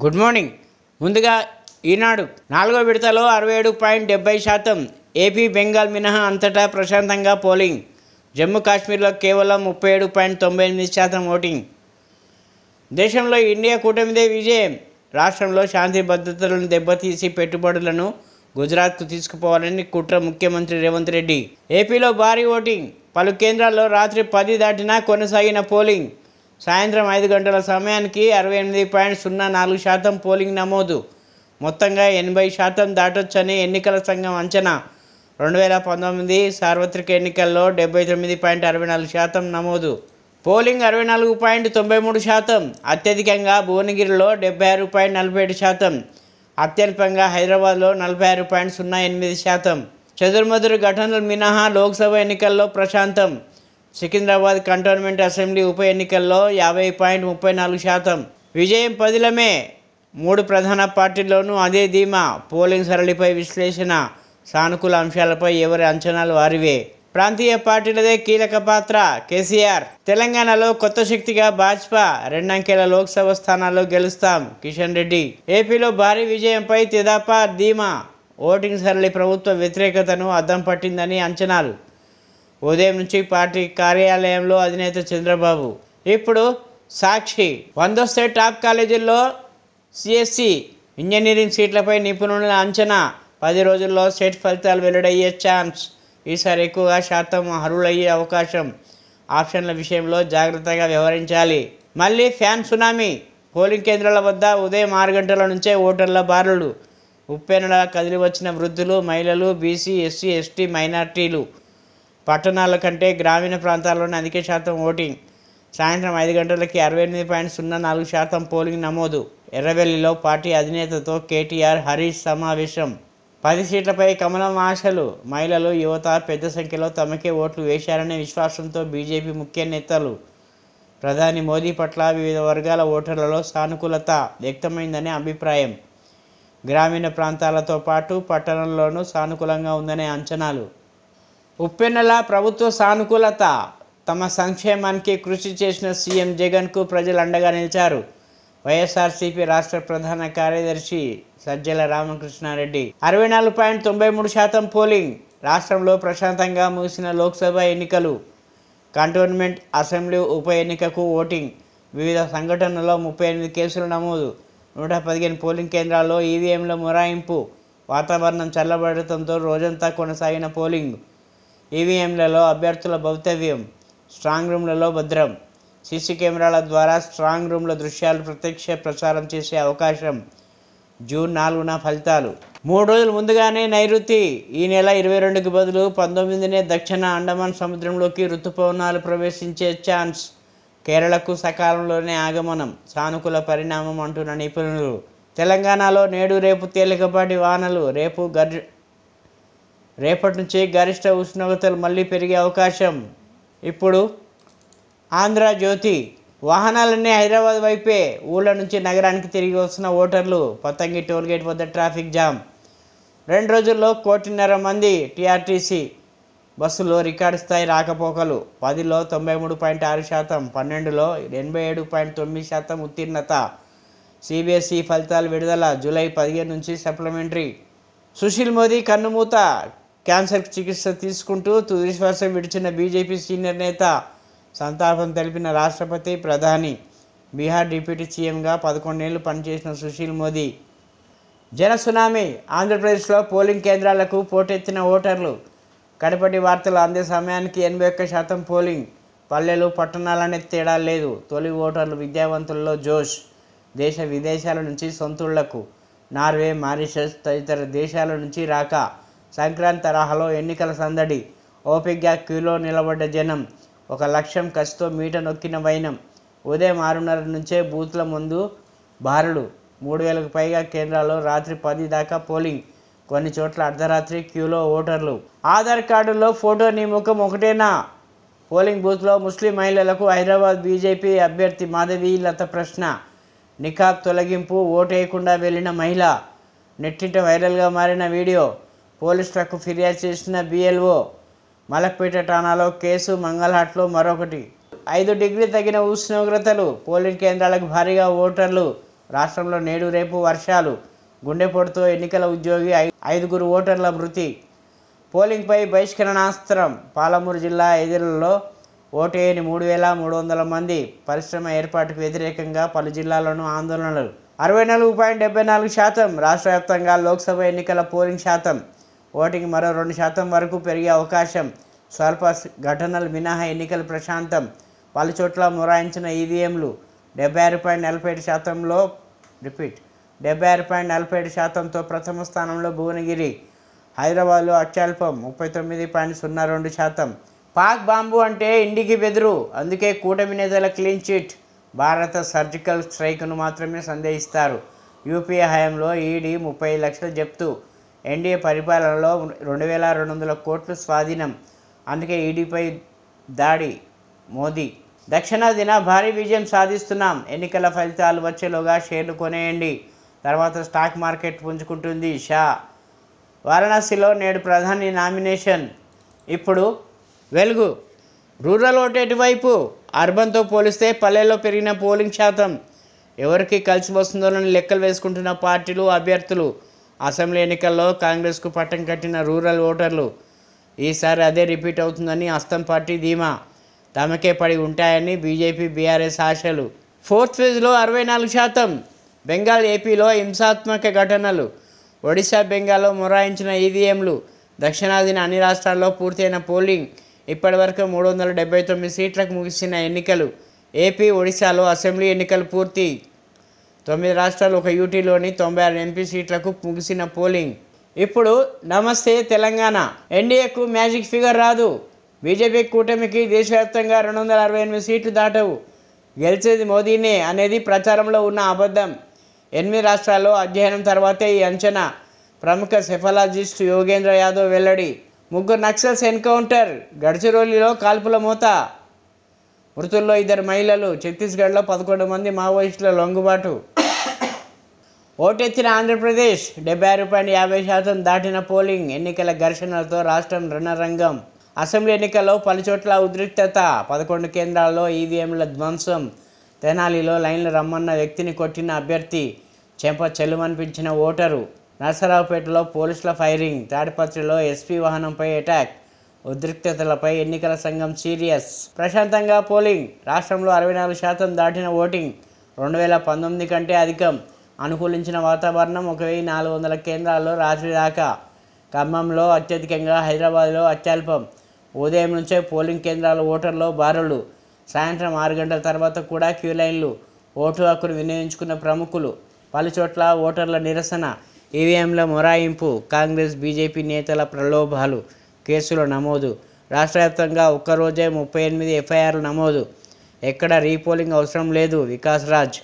Good morning. ముందుగా ఈనాడు 4వ విడతలో 67.70% ఏపీ బెంగాల్ మినహా అంతటా ప్రశాంతంగా పోలింగ్. జమ్మూ కాశ్మీర్లో కేవలం 37.98% ఓటింగ్. దేశంలో ఇండియా కూటమిదే విజయం. రాష్ట్రంలో శాంతి భద్రతలను దెబ్బతీసి పెట్టుబడులను గుజరాత్కు తీసుకుపోవాలని కుట్ర ముఖ్యమంత్రి రేవంత్ రెడ్డి. ఏపీలో భారీ ఓటింగ్. పలు కేంద్రాల్లో రాత్రి 10 దాటినా కొనసాగిన పోలింగ్. సాయంత్రం 5 గంటల సమయానికి 68.04% పోలింగ్ నమోదు. మొత్తంగా 80% దాటొచ్చని ఎన్నికల సంఘం అంచనా. 2019 సార్వత్రిక ఎన్నికల్లో 79.64% నమోదు. పోలింగ్ 64.93%. అత్యధికంగా భువనగిరిలో 76.47%. అత్యల్పంగా హైదరాబాద్లో 46.08%. చెదురుమదురు ఘటనలు మినహా లోక్సభ ఎన్నికల్లో ప్రశాంతం. సికింద్రాబాద్ కంటోన్మెంట్ అసెంబ్లీ ఉప ఎన్నికల్లో 50.34%. విజయం పదిలమే. 3 ప్రధాన పార్టీల్లోనూ అదే ధీమా. పోలింగ్ సరళిపై విశ్లేషణ. సానుకూల అంశాలపై ఎవరి అంచనాలు వారివే. ప్రాంతీయ పార్టీలదే కీలక పాత్ర. కేసీఆర్. తెలంగాణలో కొత్త శక్తిగా భాజపా. 2 అంకెల లోక్సభ స్థానాల్లో గెలుస్తాం. కిషన్ రెడ్డి. ఏపీలో భారీ విజయంపై తెదేపా ధీమా. ఓటింగ్ సరళి ప్రభుత్వ వ్యతిరేకతను అద్దం పట్టిందని అంచనాలు. ఉదయం నుంచి పార్టీ కార్యాలయంలో అధినేత చంద్రబాబు. ఇప్పుడు సాక్షి. 100 వస్తే టాప్ కాలేజీల్లో సిఎస్సి ఇంజనీరింగ్ సీట్లపై నిపుణుల అంచనా. 10 రోజుల్లో సెట్ ఫలితాలు వెల్లడయ్యే ఛాన్స్. ఈసారి ఎక్కువగా శాతం అర్హులయ్యే అవకాశం. ఆప్షన్ల విషయంలో జాగ్రత్తగా వ్యవహరించాలి. మళ్ళీ ఫ్యాన్ సునామీ. పోలింగ్ కేంద్రాల వద్ద ఉదయం 6 గంటల నుంచే ఓటర్ల బారులు. ఉప్పెనలా కదిలి వచ్చిన వృద్ధులు, మహిళలు, బీసీ, ఎస్సీ, ఎస్టీ, మైనార్టీలు. పట్టణాల కంటే గ్రామీణ ప్రాంతాల్లోనే అధిక శాతం ఓటింగ్. సాయంత్రం 5 గంటలకి 68.04% పోలింగ్ నమోదు. ఎర్రవెల్లిలో పార్టీ అధినేతతో కేటీఆర్, హరీష్ సమావేశం. 10 సీట్లపై కమలం ఆశలు. మహిళలు, యువత పెద్ద సంఖ్యలో తమకే ఓట్లు వేశారనే విశ్వాసంతో బీజేపీ ముఖ్య నేతలు. ప్రధాని మోదీ పట్ల వివిధ వర్గాల ఓటర్లలో సానుకూలత వ్యక్తమైందనే అభిప్రాయం. గ్రామీణ ప్రాంతాలతో పాటు పట్టణంలోనూ సానుకూలంగా ఉందనే అంచనాలు. ఉప్పెన్నెల ప్రభుత్వ సానుకూలత. తమ సంక్షేమానికి కృషి చేసిన సీఎం జగన్కు ప్రజలు అండగా నిలిచారు. వైఎస్ఆర్సీపీ రాష్ట్ర ప్రధాన కార్యదర్శి సజ్జల రామకృష్ణారెడ్డి. 64.93% పోలింగ్. రాష్ట్రంలో ప్రశాంతంగా ముగిసిన లోక్సభ ఎన్నికలు. కంటోన్మెంట్ అసెంబ్లీ ఉప ఎన్నికకు ఓటింగ్. వివిధ సంఘటనల్లో 38 కేసులు నమోదు. 115 పోలింగ్ కేంద్రాల్లో ఈవీఎంల మొరాయింపు. వాతావరణం చల్లబడటంతో రోజంతా కొనసాగిన పోలింగ్. ఈవీఎంలలో అభ్యర్థుల భవితవ్యం. స్ట్రాంగ్ రూమ్లలో భద్రం. సీసీ కెమెరాల ద్వారా స్ట్రాంగ్ రూమ్ల దృశ్యాలు ప్రత్యక్ష ప్రసారం చేసే అవకాశం. జూన్ 4న ఫలితాలు. 3 రోజుల ముందుగానే నైరుతి. ఈ నెల 22కి బదులు 19నే దక్షిణ అండమాన్ సముద్రంలోకి రుతుపవనాలు ప్రవేశించే ఛాన్స్. కేరళకు సకాలంలోనే ఆగమనం. సానుకూల పరిణామం అంటున్న నిపుణులు. తెలంగాణలో నేడు రేపు తేలికపాటి వానలు. రేపటి నుంచి గరిష్ట ఉష్ణోగ్రతలు మళ్ళీ పెరిగే అవకాశం. ఇప్పుడు ఆంధ్రజ్యోతి. వాహనాలన్నీ హైదరాబాద్ వైపే. ఊళ్ళ నుంచి నగరానికి తిరిగి వస్తున్న ఓటర్లు. పతంగి టోల్గేట్ వద్ద ట్రాఫిక్ జామ్. 2 రోజుల్లో 1.5 మంది టీఆర్టీసీ బస్సులో రికార్డు స్థాయి రాకపోకలు. 10లో 93.6%, 12లో 87.9% ఉత్తీర్ణత. సిబిఎస్ఈ ఫలితాలు విడుదల. జూలై 15 నుంచి సప్లిమెంటరీ. సుశీల్ మోదీ కన్నుమూత. క్యాన్సర్ చికిత్స తీసుకుంటూ తుది శ్వాస విడిచిన బీజేపీ సీనియర్ నేత. సంతాపం తెలిపిన రాష్ట్రపతి, ప్రధాని. బీహార్ డిప్యూటీ సీఎంగా 11 ఏళ్లు పనిచేసిన సుశీల్ మోదీ. జన సునామీ. ఆంధ్రప్రదేశ్లో పోలింగ్ కేంద్రాలకు పోటెత్తిన ఓటర్లు. కడపటి వార్తలు అందే సమయానికి 81% పోలింగ్. పల్లెలు, పట్టణాలనే తేడా లేదు. తొలి ఓటర్లు విద్యావంతుల్లో జోష్. దేశ విదేశాల నుంచి సొంతూళ్లకు. నార్వే, మారిషస్ తదితర దేశాల నుంచి రాక. సంక్రాంతి తరహాలో ఎన్నికల సందడి. ఓపిగ్గా క్యూలో నిలబడ్డ జనం. ఒక లక్ష్యం కసితో మీట నొక్కిన వైనం. ఉదయం 6:30 నుంచే బూత్ల ముందు బారులు. 3000కు పైగా కేంద్రాల్లో రాత్రి 10 దాకా పోలింగ్. కొన్ని చోట్ల అర్ధరాత్రి క్యూలో ఓటర్లు. ఆధార్ కార్డుల్లో ఫోటో నీ ముఖం ఒకటేనా? పోలింగ్ బూత్లో ముస్లిం మహిళలకు హైదరాబాద్ బీజేపీ అభ్యర్థి మాధవి లత ప్రశ్న. నికాబ్ తొలగింపు. ఓటేయకుండా వెళ్లిన మహిళ. నెట్టింట వైరల్గా మారిన వీడియో. పోలీసులకు ఫిర్యాదు చేసిన BLO. మలక్పేట ఠాణాలో కేసు. మంగళహాట్లో మరొకటి. 5 డిగ్రీ తగిన ఉష్ణోగ్రతలు. పోలింగ్ కేంద్రాలకు భారీగా ఓటర్లు. రాష్ట్రంలో నేడు రేపు వర్షాలు. గుండెపోటుతో ఎన్నికల ఉద్యోగి 5 ఓటర్ల మృతి. పోలింగ్పై బహిష్కరణాస్త్రం. పాలమూరు జిల్లా ఎదిరలలో ఓటేయని 3,300 మంది. పరిశ్రమ ఏర్పాటుకు వ్యతిరేకంగా పలు జిల్లాల్లోనూ ఆందోళనలు. 64.74%. రాష్ట్ర వ్యాప్తంగా లోక్సభ ఎన్నికల పోలింగ్ శాతం. ఓటింగ్ మరో 2% వరకు పెరిగే అవకాశం. స్వల్ప ఘటనలు మినహా ఎన్నికలు ప్రశాంతం. పలుచోట్ల మొరాయించిన ఈవీఎంలు. 76.47%లో 76.47%తో ప్రథమ స్థానంలో భువనగిరి. హైదరాబాద్లో అత్యల్పం 39.02%. పాక్ బాంబు అంటే ఇండికి బెదురు. అందుకే కూటమి నేతల క్లీన్ చిట్. భారత సర్జికల్ స్ట్రైక్ను మాత్రమే సందేహిస్తారు. యూపీఏ హయాంలో ఈడీ 30 లక్షల జప్తు. ఎన్డీఏ పరిపాలనలో 2,200 కోట్లు స్వాధీనం. అందుకే ఈడీపై దాడి. మోదీ దక్షిణాదిన భారీ విజయం సాధిస్తున్నాం. ఎన్నికల ఫలితాలు వచ్చేలోగా షేర్లు కొనేయండి, తర్వాత స్టాక్ మార్కెట్ పుంజుకుంటుంది. షా వారణాసిలో నేడు ప్రధాని నామినేషన్. ఇప్పుడు వెలుగు. రూరల్ ఓటు ఎటువైపు? అర్బన్తో పోలిస్తే పల్లెల్లో పెరిగిన పోలింగ్ శాతం. ఎవరికి కలిసి వస్తుందోనని లెక్కలు వేసుకుంటున్న పార్టీలు, అభ్యర్థులు. అసెంబ్లీ ఎన్నికల్లో కాంగ్రెస్కు పట్టం కట్టిన రూరల్ ఓటర్లు ఈసారి అదే రిపీట్ అవుతుందని అస్తం పార్టీ ధీమా. తమకే పడి ఉంటాయని బీజేపీ, బీఆర్ఎస్ ఆశలు. ఫోర్త్ ఫేజ్లో 64%. బెంగాల్, ఏపీలో హింసాత్మక ఘటనలు. ఒడిశా, బెంగాల్లో మొరాయించిన ఈవీఎంలు. దక్షిణాదిన అన్ని రాష్ట్రాల్లో పూర్తయిన పోలింగ్. ఇప్పటివరకు 379 సీట్లకు ముగిసిన ఎన్నికలు. ఏపీ, ఒడిశాలో అసెంబ్లీ ఎన్నికలు పూర్తి. 9 రాష్ట్రాలు, 1 యూటీలోని 96 ఎంపీ సీట్లకు ముగిసిన పోలింగ్. ఇప్పుడు నమస్తే తెలంగాణ. ఎన్డీఏకు మ్యాజిక్ ఫిగర్ రాదు. బీజేపీ కూటమికి దేశవ్యాప్తంగా 268 సీట్లు దాటవు. గెలిచేది మోదీనే అనేది ప్రచారంలో ఉన్న అబద్ధం. 8 రాష్ట్రాల్లో అధ్యయనం తర్వాతే ఈ అంచనా. ప్రముఖ సెఫాలజిస్ట్ యోగేంద్ర యాదవ్ వెల్లడి. 3 నక్సల్స్ ఎన్కౌంటర్. గడ్చిరోలిలో కాల్పుల మోత. మృతుల్లో 2 మహిళలు. ఛత్తీస్గఢ్లో 11 మంది మావోయిస్టుల లొంగుబాటు. ఓటెత్తిన ఆంధ్రప్రదేశ్. 76.50% దాటిన పోలింగ్. ఎన్నికల ఘర్షణలతో రాష్ట్రం రణరంగం. అసెంబ్లీ ఎన్నికల్లో పలుచోట్ల ఉద్రిక్తత. 11 కేంద్రాల్లో ఈవీఎంల ధ్వంసం. తెనాలిలో లైన్లు రమ్మన్న వ్యక్తిని కొట్టిన అభ్యర్థి. చెంప చెల్లుమనిపించిన ఓటరు. నరసరావుపేటలో పోలీసుల ఫైరింగ్. తాడిపత్రిలో ఎస్పీ వాహనంపై అటాక్. ఉద్రిక్తతలపై ఎన్నికల సంఘం సీరియస్. ప్రశాంతంగా పోలింగ్. రాష్ట్రంలో 64% దాటిన ఓటింగ్ 2019 కంటే అధికం. అనుకూలించిన వాతావరణం. 1,400 కేంద్రాల్లో రాత్రి దాకా. ఖమ్మంలో అత్యధికంగా, హైదరాబాద్లో అత్యల్పం. ఉదయం నుంచే పోలింగ్ కేంద్రాల ఓటర్లో బారులు. సాయంత్రం 6 గంటల తర్వాత కూడా క్యూ లైన్లు. ఓటు హక్కును వినియోగించుకున్న ప్రముఖులు. పలుచోట్ల ఓటర్ల నిరసన. ఈవీఎంల మొరాయింపు. కాంగ్రెస్, బీజేపీ నేతల ప్రలోభాలు. కేసుల నమోదు. రాష్ట్ర వ్యాప్తంగా ఒక్కరోజే 38 ఎఫ్ఐఆర్లు నమోదు. ఎక్కడ రీపోలింగ్ అవసరం లేదు. వికాస్ రాజ్.